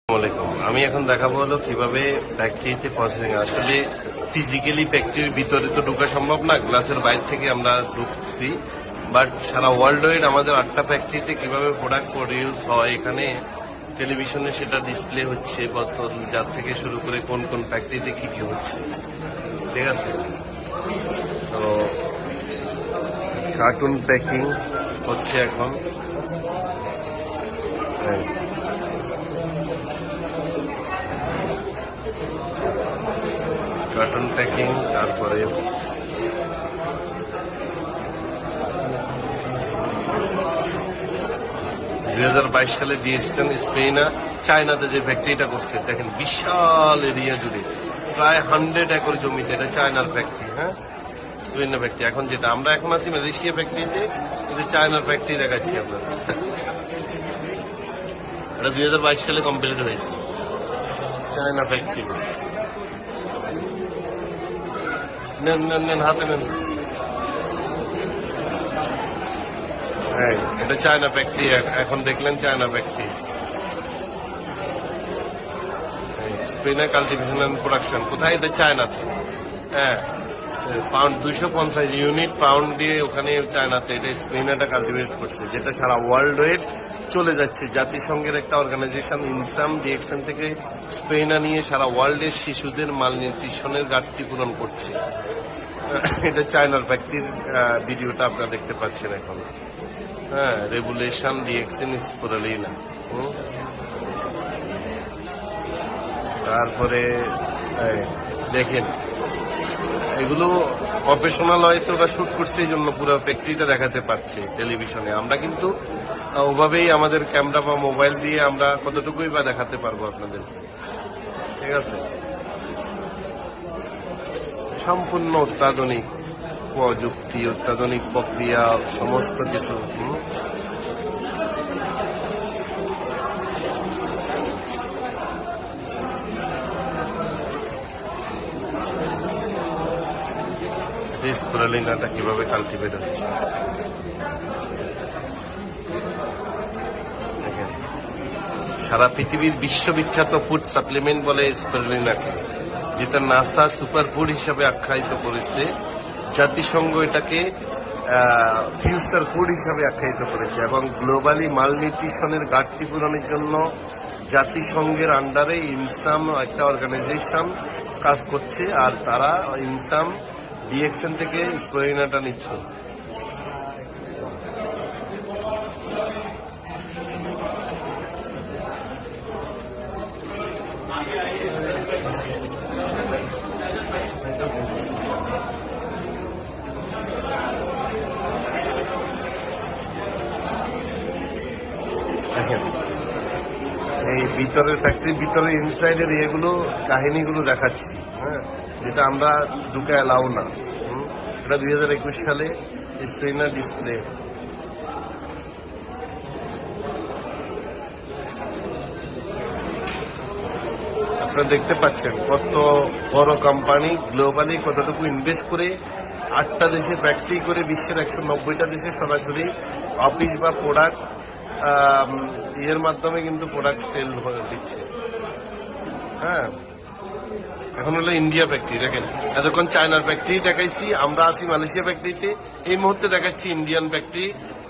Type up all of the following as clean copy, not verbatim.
আসসালামাইকুম। আমি এখন দেখাবো হলো কিভাবে ফ্যাক্টরিতে প্রসেসিং। আসলে ফিজিক্যালি ফ্যাক্টরির ভিতরে তো ঢোকা সম্ভব না, গ্লাসের বাইরে থেকে আমরা ঢুকছি। বাট সারা ওয়ার্ল্ড ওয়াইড আমাদের 8টা ফ্যাক্টরিতে কিভাবে প্রোডাক্ট প্রডিউস হয়, এখানে টেলিভিশনে সেটা ডিসপ্লে হচ্ছে, বোতল যার থেকে শুরু করে কোন কোন ফ্যাক্টরিতে কি কি হচ্ছে। ঠিক আছে, তো কার্টুন প্যাকিং হচ্ছে এখন। হ্যাঁ, কার্টুন প্যাকিং। তারপরে 2022 সালে দিয়েছেন স্পেন চায়নাতে যে ফ্যাক্টরিটা করছে, দেখেন বিশাল এরিয়া জুড়ে প্রায় 100 একর জমিতে। এটা চায়নার ফ্যাক্টরি, হ্যাঁ, স্পেনের ফ্যাক্টরি। এখন যেটা আমরা এখন আছি মালয়েশিয়া ফ্যাক্টরিতে, কিন্তু চায়নার ফ্যাক্টরি দেখাচ্ছি আপনার। এটা 2022 সালে কমপ্লিট হয়েছে, চায়না ফ্যাক্টরি। নেন নেন নেন, হাতে নেন। হ্যাঁ, এটা চায়না ফ্যাক্টরি। এখন দেখলেন চায়না ফ্যাক্টরি। স্পেনের কাল্টিভেশন অ্যান্ড প্রোডাকশন কোথায়? এটা চায়নাতে। হ্যাঁ, পাউন্ড 250 ইউনিট পাউন্ড দিয়ে ওখানে চায়নাতে এটা স্পেন এটা কাল্টিভেট করছে, যেটা সারা ওয়ার্ল্ড ওয়েড চলে যাচ্ছে। জাতিসংঘের একটা অর্গানাইজেশন ইনসাম ডিএক্সএন থেকে স্পেনা নিয়ে সারা ওয়ার্ল্ডের শিশুদের মাল নিউট্রিশনের ঘাটতি পূরণ করছে। এটা চায়নার ফ্যাক্টরির ভিডিওটা আপনারা দেখতে পাচ্ছেন এখন। হ্যাঁ, রেগুলেশন ডিএক্সএন স্পোরালিনা। তারপরে দেখেন, এগুলো প্রফেশনাল হয়তো ওরা শুট করছে, এই জন্য পুরো ফ্যাক্টরিটা দেখাতে পারছে টেলিভিশনে। আমরা কিন্তু ওভাবেই আমাদের ক্যামেরা বা মোবাইল দিয়ে আমরা কতটুকুই বা দেখাতে পারবো আপনাদের। ঠিক আছে, সম্পূর্ণ অত্যাধুনিক প্রযুক্তি, অত্যাধুনিক প্রক্রিয়া, সমস্ত কিছু। স্পিরুলিনাটা কিভাবে কাল্টিভেট হচ্ছে দেখেন। সারা পৃথিবীর বিশ্ববিখ্যাত ফুড সাপ্লিমেন্ট বলে স্পিরুলিনাকে, যেটা নাসা সুপার ফুড হিসাবে আখ্যায়িত করেছে। জাতিসংঘ এটাকে ফিউচার ফুড হিসাবে আখ্যায়িত করেছে, এবং গ্লোবালি মাল নিউট্রিশনের ঘাটতি পূরণের জন্য জাতিসংঘের আন্ডারে ইনসাম একটা অর্গানাইজেশন কাজ করছে, আর তারা ইনসাম ডিএক্সএন থেকে স্পিরুলিনাটা নিচ্ছে। দেখেন, এই ভিতরের ফ্যাক্টরির ভিতরে ইনসাইডের এগুলো কাহিনীগুলো দেখাচ্ছি, হ্যাঁ, যেটা আমরা ঢুকে এলাও না। এটা 2021 সালে স্ক্রিনার ডিসপ্লে। আপনারা দেখতে পাচ্ছেন কত বড় কোম্পানি গ্লোবালি কতটুকু ইনভেস্ট করে 8টা দেশে ফ্যাক্টরি করে বিশ্বের 190টা দেশে সরাসরি অফিস বা প্রোডাক্ট এর মাধ্যমে কিন্তু প্রোডাক্ট সেল দিচ্ছে। হ্যাঁ, এখন হলো ইন্ডিয়া ফ্যাক্টরি। দেখেন, এতক্ষণ চায়নার ফ্যাক্টরি দেখাইছি, আমরা আছি মালয়েশিয়া ফ্যাক্টরিতে। এই মুহূর্তে দেখাচ্ছি ইন্ডিয়ান ফ্যাক্টরি,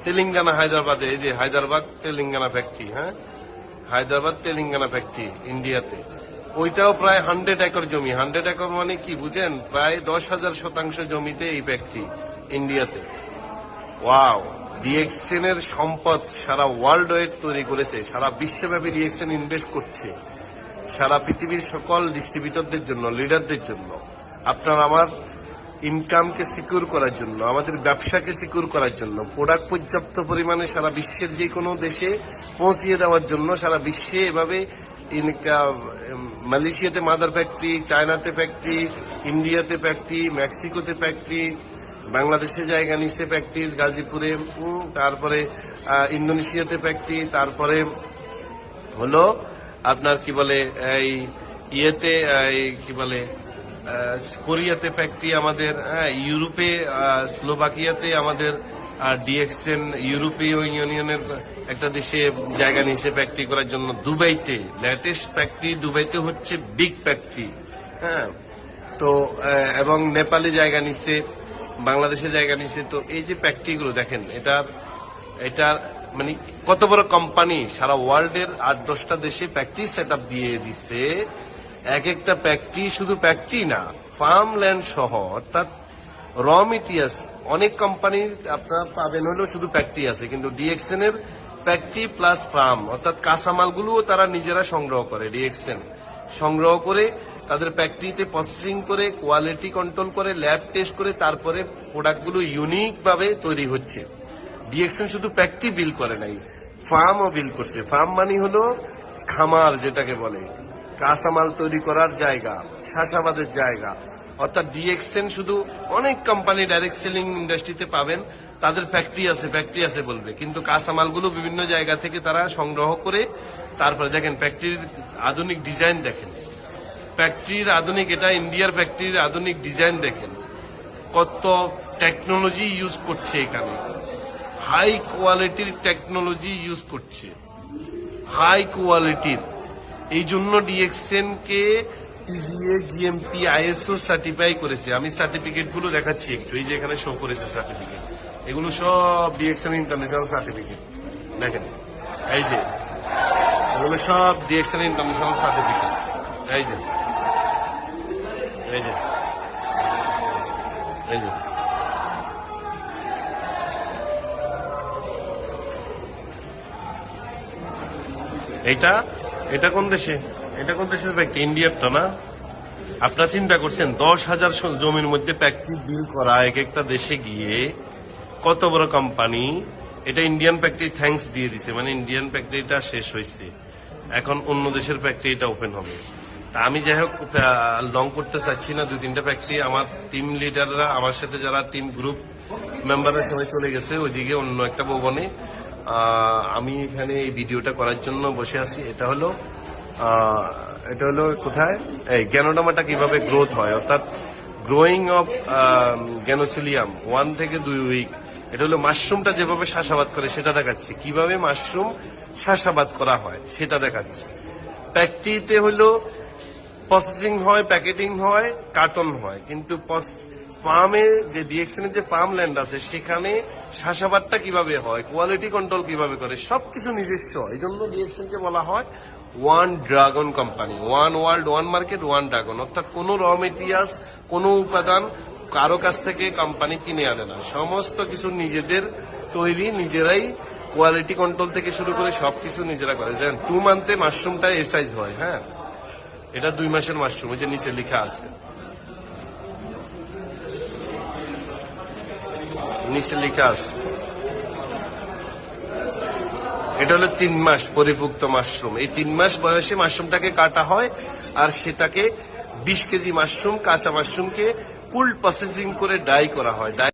তেলেঙ্গানা হায়দ্রাবাদে। এই যে হায়দ্রাবাদ তেলেঙ্গানা ফ্যাক্টরি, হ্যাঁ, হায়দ্রাবাদ তেলেঙ্গানা ফ্যাক্টরি ইন্ডিয়াতে। ওইটাও প্রায় 100 একর জমি। 100 একর মানে কি বুঝেন? প্রায় 10,000 শতাংশ জমিতে এই ফ্যাক্টরি ইন্ডিয়াতে। ওয়াও, ডিএক্সএন এর সম্পদ সারা ওয়ার্ল্ড ওয়াইড তৈরি করেছে, সারা বিশ্বব্যাপী ডিএক্সএন ইনভেস্ট করছে সারা পৃথিবীর সকল ডিস্ট্রিবিউটরদের জন্য, লিডারদের জন্য, আপনার আমার ইনকামকে সিকিউর করার জন্য, আমাদের ব্যবসাকে সিকিউর করার জন্য, প্রোডাক্ট পর্যাপ্ত পরিমাণে সারা বিশ্বের যে কোনো দেশে পৌঁছিয়ে দেওয়ার জন্য। সারা বিশ্বে এভাবে মালয়েশিয়াতে মাদার ফ্যাক্টরি, চায়নাতে ফ্যাক্টরি, ইন্ডিয়াতে ফ্যাক্টরি, মেক্সিকোতে ফ্যাক্টরি, বাংলাদেশে জায়গা নিচ্ছে ফ্যাক্টরির গাজীপুরে, তারপরে ইন্দোনেশিয়াতে ফ্যাক্টরি, তারপরে হলো আপনার কি বলে এই ইয়েতে কি বলে কোরিয়াতে ফ্যাক্টরি আমাদের, ইউরোপে স্লোভাকিয়াতে আমাদের আর ডিএক্সএন ইউরোপীয় ইউনিয়নের একটা দেশে জায়গা নিয়েছে ফ্যাক্টরি করার জন্য দুবাইতে। লেটেস্ট ফ্যাক্টরি দুবাইতে হচ্ছে বিগ ফ্যাক্টরি, হ্যাঁ। তো এবং নেপালে জায়গা নিচ্ছে, বাংলাদেশে জায়গা নিচ্ছে। তো এই যে ফ্যাক্টরিগুলো দেখেন, এটা মানে কত বড় কোম্পানি সারা ওয়ার্ল্ডের 8-10টা দেশে ফ্যাক্টরি সেট আপ দিয়ে দিচ্ছে। এক একটা ফ্যাক্টরি শুধু ফ্যাক্টরি না, ফার্ম ল্যান্ড সহ, অর্থাৎ র মেটেরিয়ালস অনেক কোম্পানি আপনার পাবেন হলো শুধু ফ্যাক্টরি আছে, কিন্তু ডিএক্সএন এর ফ্যাক্টরি প্লাস ফার্ম, অর্থাৎ কাঁচামালগুলোও তারা নিজেরা সংগ্রহ করে। ডিএক্সএন সংগ্রহ করে তাদের ফ্যাক্টরিতে প্রসেসিং করে, কোয়ালিটি কন্ট্রোল করে, ল্যাব টেস্ট করে, তারপরে প্রোডাক্টগুলো ইউনিক ভাবে তৈরি হচ্ছে। ডিএক্সএন শুধু ফ্যাক্টরি বিল করে নাই, ফার্মও বিল করছে। ফার্ম মানে হলো খামার, যেটাকে বলে কাঁচামাল তৈরি করার জায়গা, চাষাবাদের জায়গা। অর্থাৎ ডিএক্সএন শুধু অনেক কোম্পানি ডাইরেক্ট সেলিং ইন্ডাস্ট্রিতে পাবেন, তাদের ফ্যাক্টরি আছে বলবে, কিন্তু কাঁচামালগুলো বিভিন্ন জায়গা থেকে তারা সংগ্রহ করে তারপরে দেখেন ফ্যাক্টরির আধুনিক ডিজাইন দেখেন, ফ্যাক্টরির আধুনিক, এটা ইন্ডিয়ার ফ্যাক্টরির আধুনিক ডিজাইন দেখেন, কত টেকনোলজি ইউজ করছে এখানে, হাই কোয়ালিটির টেকনোলজি ইউজ করছে, হাই কোয়ালিটির। এই জন্য ডিএক্সএন কে টিজিএ জিএমপি আইএসও সার্টিফাই করেছে। আমি সার্টিফিকেট গুলো দেখাচ্ছি একটু, এই যে এখানে শো করেছে সার্টিফিকেট, এগুলো সব ডিএক্সএন ইন্টারন্যাশনাল সার্টিফিকেট। দেখেন এই যে এগুলো সব ডিএক্সএন ইন্টারন্যাশনাল সার্টিফিকেট। এই যে এই যে এই যে এটা কোন দেশে, এটা কোন দেশের ফ্যাক্টরি? ইন্ডিয়ারটা না? আপনারা চিন্তা করছেন 10,000 জমির মধ্যে ফ্যাক্টরি বিল করা এক একটা দেশে গিয়ে, কত বড় কোম্পানি। এটা ইন্ডিয়ান ফ্যাক্টরি থ্যাঙ্কস দিয়ে দিছে, মানে ইন্ডিয়ান ফ্যাক্টরিটা শেষ হয়েছে, এখন অন্য দেশের ফ্যাক্টরিটা ওপেন হবে। তা আমি যাই হোক লং করতে চাচ্ছি না, 2-3টা ফ্যাক্টরি আমার টিম লিডাররা, আমার সাথে যারা টিম গ্রুপ মেম্বাররা সবাই চলে গেছে ওইদিকে অন্য একটা ভবনে। আমি এখানে এই ভিডিওটা করার জন্য বসে আছি। এটা হলো কোথায়, এই গ্যানোডামাটা কিভাবে গ্রোথ হয়, অর্থাৎ গ্রোয়িং অফ গ্যানোসিলিয়াম 1 থেকে 2 উইক। এটা হলো মাশরুমটা যেভাবে চাষাবাদ করে সেটা দেখাচ্ছে, কিভাবে মাশরুম চাষাবাদ করা হয় সেটা দেখাচ্ছে। ফ্যাক্টরিতে হলো প্রসেসিং হয়, প্যাকেটিং হয়, কার্টন হয়, কিন্তু ফার্মে যে ডিএক্সএন এর যে ফার্ম ল্যান্ড আছে সেখানে চাষাবাদটা কিভাবে হয়, কোয়ালিটি কন্ট্রোল কিভাবে করে, সবকিছু নিজস্ব। এই জন্য ডিএক্সএন কে বলা হয় one dragon company, one world, one market, one dragon. অর্থাৎ কোনো র মেটেরিয়ালস, কোনো উপাদান কারো কাছ থেকে কোম্পানি কিনে আনে না, সমস্ত কিছু নিজেদের তৈরি, নিজেরাই কোয়ালিটি কন্ট্রোল থেকে শুরু করে সবকিছু নিজেরা করে। দেখেন 2 মান্থে মাশরুমটা এই সাইজ হয়, হ্যাঁ, এটা 2 মাসের মাশরুম, এই যে নিচে লেখা আছে, নিচে লেখা আছে। এটা হলো 3 মাস পরিপুক্ত মাশরুম। এই 3 মাস বয়সে মাশরুমটাকে কাটা হয়, আর সেটাকে 20 কেজি মাশরুম, কাঁচা মাশরুমকে ফুল প্রসেসিং করে ডাই করা হয়।